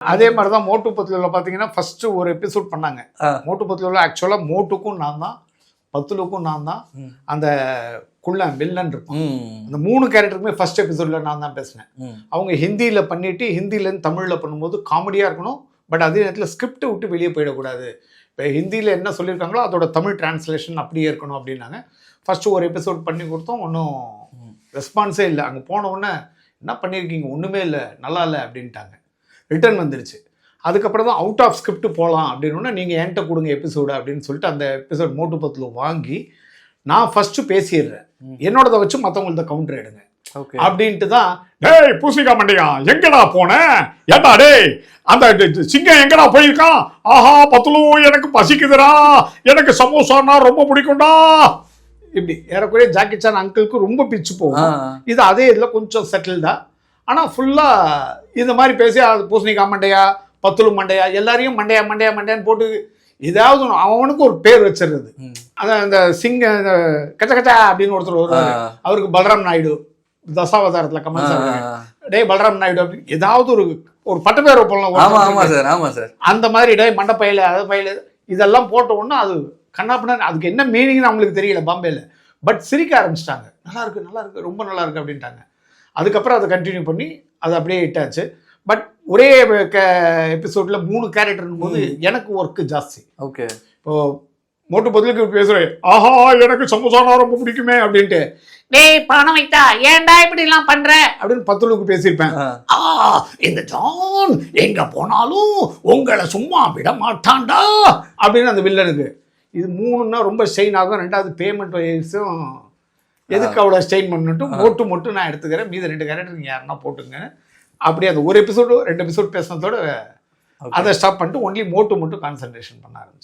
அதே மாதிரி தான் மோட்டு பத்துலுவில் பார்த்தீங்கன்னா ஃபர்ஸ்ட் ஒரு எபிசோட் பண்ணாங்க. மோட்டு பத்துலுவில் ஆக்சுவலாக மோட்டுக்கும் நான் தான், பத்துலுக்கும் நான் தான், அந்த குள்ளன் வில்லன் இருக்கும், அந்த 3 கேரக்டருக்குமே ஃபர்ஸ்ட் எபிசோடில் நான் தான் பேசினேன். அவங்க ஹிந்தியில் பண்ணிவிட்டு ஹிந்திலேருந்து தமிழில் பண்ணும்போது காமெடியாக இருக்கணும், பட் அதே நேரத்தில் ஸ்கிரிப்டை விட்டு வெளியே போயிடக்கூடாது. இப்போ ஹிந்தியில் என்ன சொல்லியிருக்காங்களோ அதோட தமிழ் டிரான்ஸ்லேஷன் அப்படியே இருக்கணும் அப்படின்னாங்க. ஃபஸ்ட்டு ஒரு எபிசோட் பண்ணி கொடுத்தோம், ஒன்றும் ரெஸ்பான்ஸே இல்லை. அங்கே போன உடனே என்ன பண்ணியிருக்கீங்க, ஒன்றுமே இல்லை, நல்லா இல்லை அப்படின்ட்டாங்க. ரிட்டர்ன் வந்துருச்சு. அதுக்கப்புறம் தான் அவுட் ஆஃப் ஸ்கிரிப்ட் போகலாம் அப்படின்னா நீங்கள் என்கிட்ட கொடுங்க எபிசோடு அப்படின்னு சொல்லிட்டு அந்த எபிசோட் மோட்டு பத்தில் வாங்கி நான் ஃபஸ்ட்டு பேசிடுறேன், என்னோடதை வச்சு மற்றவங்கள்ட்ட கவுண்டர் எடுங்க அப்படின்ட்டு தான். டேய் பூசிக்கா மண்டையா எங்கடா போனேன், ஏண்டா டேய் அந்த சிங்கம் எங்கடா போயிருக்கான், ஆஹா பத்துலு எனக்கு பசிக்குதுடா, எனக்கு சமோசானா ரொம்ப பிடிக்கும்டா, இப்படி ஏறக்குறைய ஜாக்கி சான் அங்கிளுக்கு ரொம்ப பிச்சு போகும். இது அதே இதில் கொஞ்சம் செட்டில்டா. ஆனால் ஃபுல்லாக இந்த மாதிரி பேசி அது பூசணிக்கா மண்டையா பத்துலு மண்டையா எல்லாரையும் மண்டையா மண்டையா மண்டையான்னு போட்டு ஏதாவது அவனுக்கு ஒரு பேர் வச்சிருது. அதான் இந்த சிங்க கச்ச கச்சா அப்படின்னு ஒருத்தர் வருவார், அவருக்கு பலராம் நாயுடு தசாவதாரத்தில் கமல் சார், டே பலராம் நாயுடு அப்படின்னு ஏதாவது ஒரு பட்ட பேர் வைப்போம்ல, அந்த மாதிரி டே மண்டை பயில அதை பயில இதெல்லாம் போட்ட உடனே அது கண்ணாப்பினா அதுக்கு என்ன மீனிங்னு அவங்களுக்கு தெரியல பாம்பேல. பட் சிரிக்க ஆரம்பிச்சிட்டாங்க, நல்லா இருக்கு நல்லா இருக்கு ரொம்ப நல்லா இருக்கு அப்படின்ட்டாங்க. அதுக்கப்புறம் அதை கண்டினியூ பண்ணி அது அப்படியே இட்டாச்சு. பட் ஒரே எபிசோட்ல 3 கேரக்டர்னும் போது எனக்கு ஒர்க்கு ஜாஸ்தி. ஓகே, இப்போ மோட்டு பதிலுக்கு பேசுறேன், ஆஹா எனக்கு சமோசானா ரொம்ப பிடிக்குமே அப்படின்ட்டு, டேய் பணம் வைத்தா ஏன்டா இப்படி எல்லாம் பண்ற அப்படின்னு பத்துலுக்கு பேசியிருப்பேன். இந்த ஜான் எங்க போனாலும் உங்களை சும்மா விட மாட்டான்டா அப்படின்னு அந்த வில்லனுக்கு. இது 3ன்னா ரொம்ப ஸ்ட்ரெயின் ஆகும். 2வது பேமெண்ட் வைஸும் எதுக்கு அவ்வளோ ஸ்டெயின் பண்ணிட்டு மோட்டு மட்டும் நான் எடுத்துக்கிறேன், மீது 2 கேரக்டர் நீங்கள் யாருன்னா போட்டுங்க. அப்படியே அந்த ஒரு எபிசோடு 2 எபிசோட் பேசினதோட அதை ஸ்டாப் பண்ணிட்டு ஒன்லி மோட்டு மட்டும் கான்சன்ட்ரேஷன் பண்ண ஆரம்பிச்சேன்.